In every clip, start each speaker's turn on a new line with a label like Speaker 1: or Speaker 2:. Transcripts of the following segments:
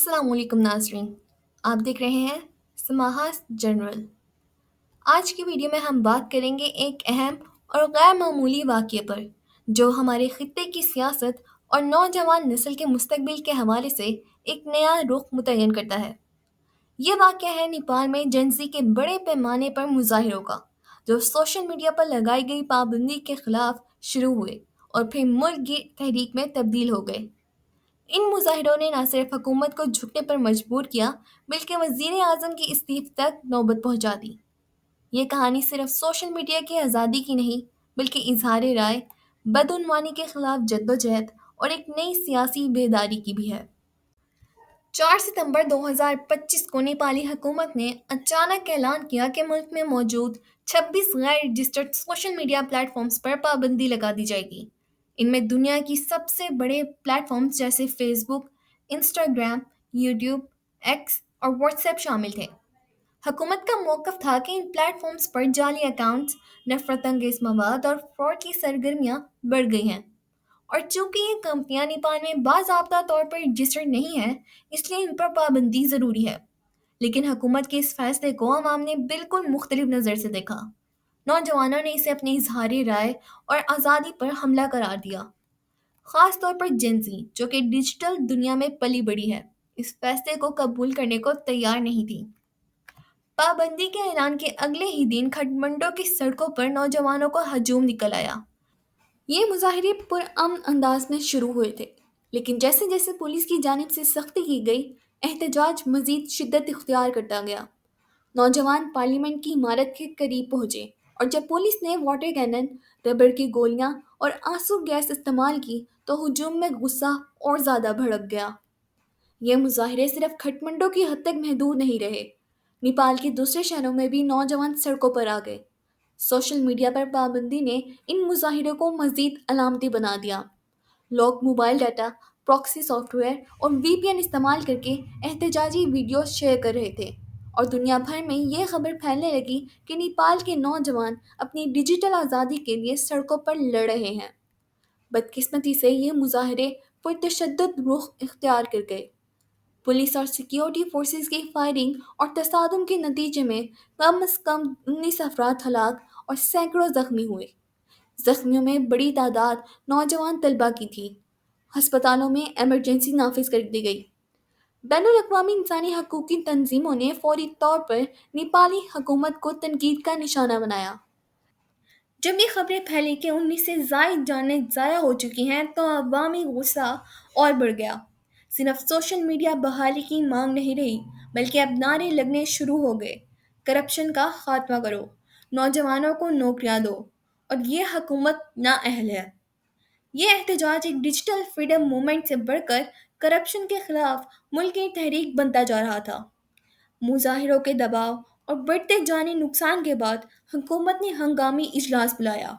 Speaker 1: السلام علیکم ناظرین، آپ دیکھ رہے ہیں سماحات جنرل۔ آج کی ویڈیو میں ہم بات کریں گے ایک اہم اور غیر معمولی واقعے پر جو ہمارے خطے کی سیاست اور نوجوان نسل کے مستقبل کے حوالے سے ایک نیا رخ متعین کرتا ہے۔ یہ واقعہ ہے نیپال میں جنزی کے بڑے پیمانے پر مظاہروں کا، جو سوشل میڈیا پر لگائی گئی پابندی کے خلاف شروع ہوئے اور پھر ملک کی تحریک میں تبدیل ہو گئے۔ ان مظاہروں نے نہ صرف حکومت کو جھکنے پر مجبور کیا بلکہ وزیر اعظم کی استعفے تک نوبت پہنچا دی۔ یہ کہانی صرف سوشل میڈیا کی آزادی کی نہیں بلکہ اظہار رائے، بدعنوانی کے خلاف جدوجہد اور ایک نئی سیاسی بیداری کی بھی ہے۔ 4 ستمبر 2025 کو نیپالی حکومت نے اچانک اعلان کیا کہ ملک میں موجود 26 غیر registered social media platforms پر پابندی لگا دی جائے گی۔ ان میں دنیا کی سب سے بڑے پلیٹ فارمز جیسے فیس بک، انسٹاگرام، یوٹیوب، ایکس اور واٹس ایپ شامل تھے۔ حکومت کا موقف تھا کہ ان پلیٹ فارمز پر جعلی اکاؤنٹس، نفرت انگیز مواد اور فراڈ کی سرگرمیاں بڑھ گئی ہیں، اور چونکہ یہ کمپنیاں نیپال میں باضابطہ طور پر رجسٹرڈ نہیں ہیں، اس لیے ان پر پابندی ضروری ہے۔ لیکن حکومت کے اس فیصلے کو عوام نے بالکل مختلف نظر سے دیکھا۔ نوجوانوں نے اسے اپنی اظہار رائے اور آزادی پر حملہ قرار دیا، خاص طور پر جنزی جو کہ ڈیجیٹل دنیا میں پلی بڑھی ہے، اس فیصلے کو قبول کرنے کو تیار نہیں تھی۔ پابندی کے اعلان کے اگلے ہی دن کھٹمنڈو کی سڑکوں پر نوجوانوں کو ہجوم نکل آیا۔ یہ مظاہرے پرامن انداز میں شروع ہوئے تھے، لیکن جیسے جیسے پولیس کی جانب سے سختی کی گئی، احتجاج مزید شدت اختیار کرتا گیا۔ نوجوان پارلیمنٹ کی عمارت کے قریب پہنچے اور جب پولیس نے واٹر کینن، ربڑ کی گولیاں اور آنسو گیس استعمال کی تو ہجوم میں غصہ اور زیادہ بھڑک گیا۔ یہ مظاہرے صرف کھٹمنڈو کی حد تک محدود نہیں رہے، نیپال کے دوسرے شہروں میں بھی نوجوان سڑکوں پر آ گئے۔ سوشل میڈیا پر پابندی نے ان مظاہروں کو مزید علامتی بنا دیا۔ لوگ mobile data, proxy soft where اور وی پی این استعمال کر کے احتجاجی ویڈیوز شیئر کر رہے تھے، اور دنیا بھر میں یہ خبر پھیلنے لگی کہ نیپال کے نوجوان اپنی ڈیجیٹل آزادی کے لیے سڑکوں پر لڑ رہے ہیں۔ بدقسمتی سے یہ مظاہرے پرتشدد رخ اختیار کر گئے۔ پولیس اور سیکیورٹی فورسز کی فائرنگ اور تصادم کے نتیجے میں کم از کم 19 افراد ہلاک اور سینکڑوں زخمی ہوئے۔ زخمیوں میں بڑی تعداد نوجوان طلبہ کی تھی۔ ہسپتالوں میں ایمرجنسی نافذ کر دی گئی۔ بین الاقوامی انسانی حقوقی تنظیموں نے فوری طور پر نیپالی حکومت کو تنقید کا نشانہ بنایا۔ جب یہ خبریں پھیلی کہ 19 سے زائد جانیں ضائع ہو چکی ہیں تو عوامی غصہ اور بڑھ گیا۔ صرف سوشل میڈیا بحالی کی مانگ نہیں رہی بلکہ اب نعرے لگنے شروع ہو گئے: کرپشن کا خاتمہ کرو، نوجوانوں کو نوکریاں دو، اور یہ حکومت نااہل ہے۔ یہ احتجاج ایک ڈیجیٹل فریڈم موومنٹ سے بڑھ کر کرپشن کے خلاف ملک کی تحریک بنتا جا رہا تھا۔ مظاہروں کے دباؤ اور بڑھتے جانی نقصان کے بعد حکومت نے ہنگامی اجلاس بلایا۔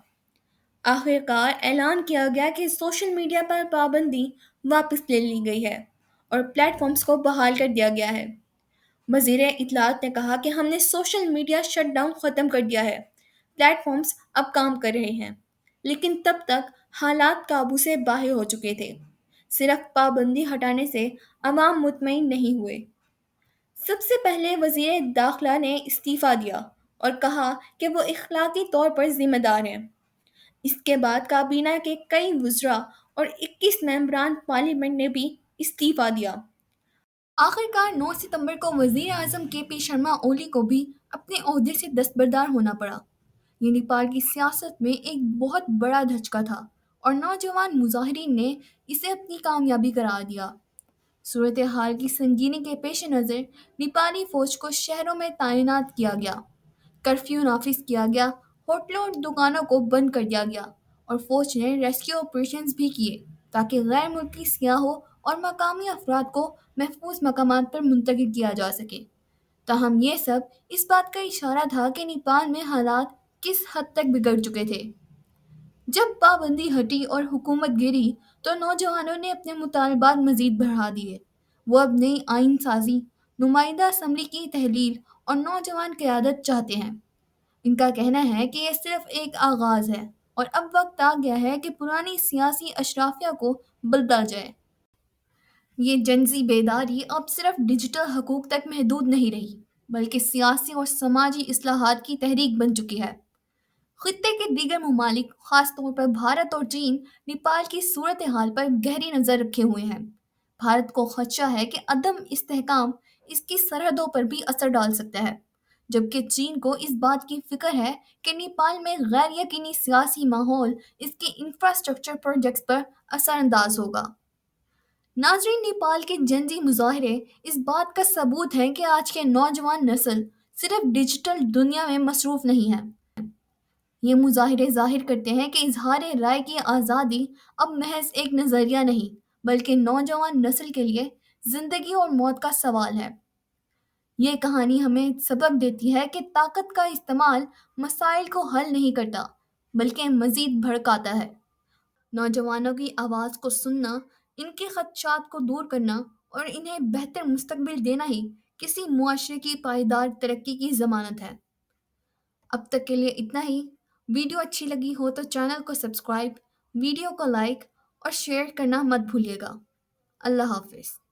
Speaker 1: آخر کار اعلان کیا گیا کہ سوشل میڈیا پر پابندی واپس لے لی گئی ہے اور پلیٹ فارمز کو بحال کر دیا گیا ہے۔ وزیر اطلاعات نے کہا کہ ہم نے سوشل میڈیا شٹ ڈاؤن ختم کر دیا ہے، پلیٹ فارمز اب کام کر رہے ہیں، لیکن تب تک حالات قابو سے باہر ہو چکے تھے۔ صرف پابندی ہٹانے سے عوام مطمئن نہیں ہوئے۔ سب سے پہلے وزیر داخلہ نے استعفیٰ دیا اور کہا کہ وہ اخلاقی طور پر ذمہ دار ہیں۔ اس کے بعد کابینہ کے کئی وزراء اور 21 ممبران پارلیمنٹ نے بھی استعفیٰ دیا۔ آخرکار 9 ستمبر کو وزیر اعظم کے پی شرما اولی کو بھی اپنے عہدے سے دستبردار ہونا پڑا۔ یہ نیپال کی سیاست میں ایک بہت بڑا دھچکا تھا اور نوجوان مظاہرین نے اسے اپنی کامیابی قرار دیا۔ صورتحال کی سنگینی کے پیش نظر نیپالی فوج کو شہروں میں تعینات کیا گیا، کرفیو نافذ کیا گیا، ہوٹلوں اور دکانوں کو بند کر دیا گیا، اور فوج نے ریسکیو آپریشنز بھی کیے تاکہ غیر ملکی سیاحوں اور مقامی افراد کو محفوظ مقامات پر منتقل کیا جا سکے۔ تاہم یہ سب اس بات کا اشارہ تھا کہ نیپال میں حالات کس حد تک بگڑ چکے تھے۔ جب پابندی ہٹی اور حکومت گری تو نوجوانوں نے اپنے مطالبات مزید بڑھا دیے۔ وہ اب نئی آئین سازی، نمائندہ اسمبلی کی تحلیل اور نوجوان قیادت چاہتے ہیں۔ ان کا کہنا ہے کہ یہ صرف ایک آغاز ہے اور اب وقت آ گیا ہے کہ پرانی سیاسی اشرافیہ کو بدلا جائے۔ یہ جنزی بیداری اب صرف ڈیجیٹل حقوق تک محدود نہیں رہی، بلکہ سیاسی اور سماجی اصلاحات کی تحریک بن چکی ہے۔ خطے کے دیگر ممالک، خاص طور پر بھارت اور چین، نیپال کی صورتحال پر گہری نظر رکھے ہوئے ہیں۔ بھارت کو خدشہ ہے کہ عدم استحکام اس کی سرحدوں پر بھی اثر ڈال سکتا ہے، جبکہ چین کو اس بات کی فکر ہے کہ نیپال میں غیر یقینی سیاسی ماحول اس کے انفراسٹرکچر پروجیکٹس پر اثر انداز ہوگا۔ ناظرین، نیپال کے جنگی مظاہرے اس بات کا ثبوت ہیں کہ آج کے نوجوان نسل صرف ڈیجیٹل دنیا میں مصروف نہیں ہے۔ یہ مظاہرے ظاہر کرتے ہیں کہ اظہار رائے کی آزادی اب محض ایک نظریہ نہیں، بلکہ نوجوان نسل کے لیے زندگی اور موت کا سوال ہے۔ یہ کہانی ہمیں سبق دیتی ہے کہ طاقت کا استعمال مسائل کو حل نہیں کرتا، بلکہ مزید بھڑکاتا ہے۔ نوجوانوں کی آواز کو سننا، ان کے خدشات کو دور کرنا اور انہیں بہتر مستقبل دینا ہی کسی معاشرے کی پائیدار ترقی کی ضمانت ہے۔ اب تک کے لیے اتنا ہی۔ ویڈیو اچھی لگی ہو تو چینل کو سبسکرائب، ویڈیو کو لائک اور شیئر کرنا مت بھولیے گا۔ اللہ حافظ۔